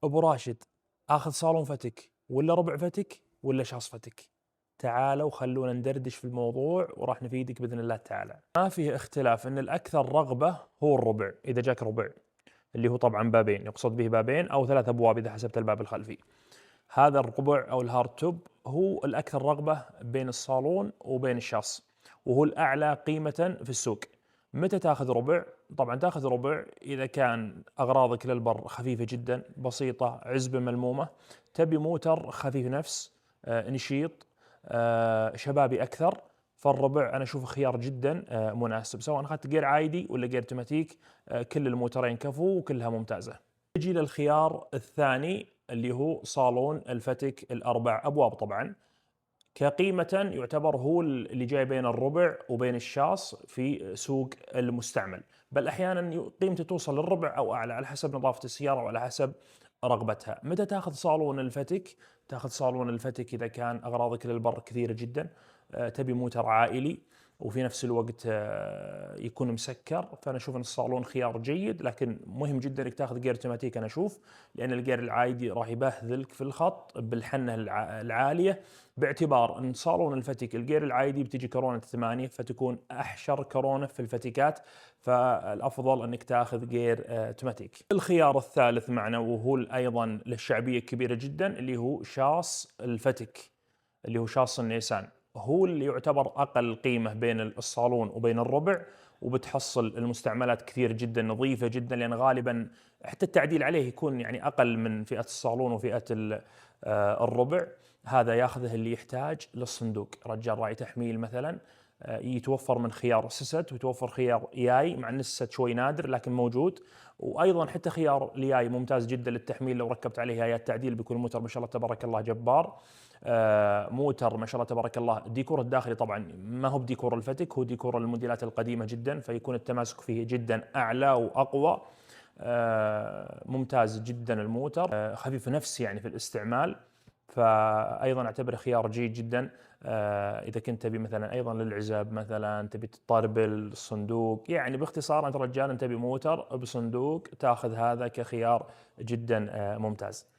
ابو راشد، اخذ صالون فتك ولا ربع فتك ولا شاص فتك؟ تعالوا خلونا ندردش في الموضوع وراح نفيدك باذن الله تعالى. ما فيه اختلاف ان الاكثر رغبه هو الربع، اذا جاك ربع اللي هو طبعا بابين، يقصد به بابين او ثلاث ابواب اذا حسبت الباب الخلفي. هذا الربع او الهارد توب هو الاكثر رغبه بين الصالون وبين الشاص، وهو الاعلى قيمه في السوق. متى تاخذ ربع؟ طبعا تاخذ ربع اذا كان اغراضك للبر خفيفه جدا بسيطه، عزبه ملمومه، تبي موتر خفيف نفس، نشيط، شبابي اكثر. فالربع انا اشوفه خيار جدا مناسب، سواء اخذت جير عادي ولا جير اوتوماتيك، كل الموترين كفو وكلها ممتازه. نجي للخيار الثاني اللي هو صالون الفتك الاربع ابواب. طبعا كقيمة يعتبر هو اللي جاي بين الربع وبين الشاص في سوق المستعمل، بل احيانا قيمته توصل للربع او اعلى على حسب نظافة السيارة وعلى حسب رغبتها. متى تاخذ صالون الفتك؟ تاخذ صالون الفتك اذا كان اغراضك للبر كثيرة جدا، تبي موتر عائلي وفي نفس الوقت يكون مسكر، فانا اشوف ان الصالون خيار جيد. لكن مهم جدا انك تاخذ جير اوتوماتيك انا اشوف، لان الجير العادي راح يبهذلك في الخط بالحنه العاليه، باعتبار ان صالون الفتك الجير العادي بتجي كورونا 8 فتكون احشر كورونا في الفتكات، فالافضل انك تاخذ جير اوتوماتيك. الخيار الثالث معنا وهو ايضا له شعبيه كبيره جدا اللي هو شاص الفتك، اللي هو شاص النيسان. هو اللي يعتبر اقل قيمه بين الصالون وبين الربع، وبتحصل المستعملات كثير جدا نظيفه جدا، لان غالبا حتى التعديل عليه يكون يعني اقل من فئه الصالون وفئه الربع. هذا ياخذه اللي يحتاج للصندوق، رجال راعي تحميل مثلا، يتوفر من خيار سست ويتوفر خيار ياي، مع ان السست شوي نادر لكن موجود. وايضا حتى خيار الياي ممتاز جدا للتحميل، لو ركبت عليه يايات تعديل بيكون الموتر ما شاء الله تبارك الله جبار. موتر ما شاء الله تبارك الله. ديكور الداخلي طبعا ما هو بديكور الفتك، هو ديكور الموديلات القديمه جدا، فيكون التماسك فيه جدا اعلى واقوى. ممتاز جدا الموتر، خفيف نفس يعني في الاستعمال، فايضا اعتبره خيار جيد جدا. اذا كنت تبي مثلا ايضا للعزاب، مثلا تبي تطربل الصندوق، يعني باختصار انت رجال تبي موتر بصندوق، تاخذ هذا كخيار جدا ممتاز.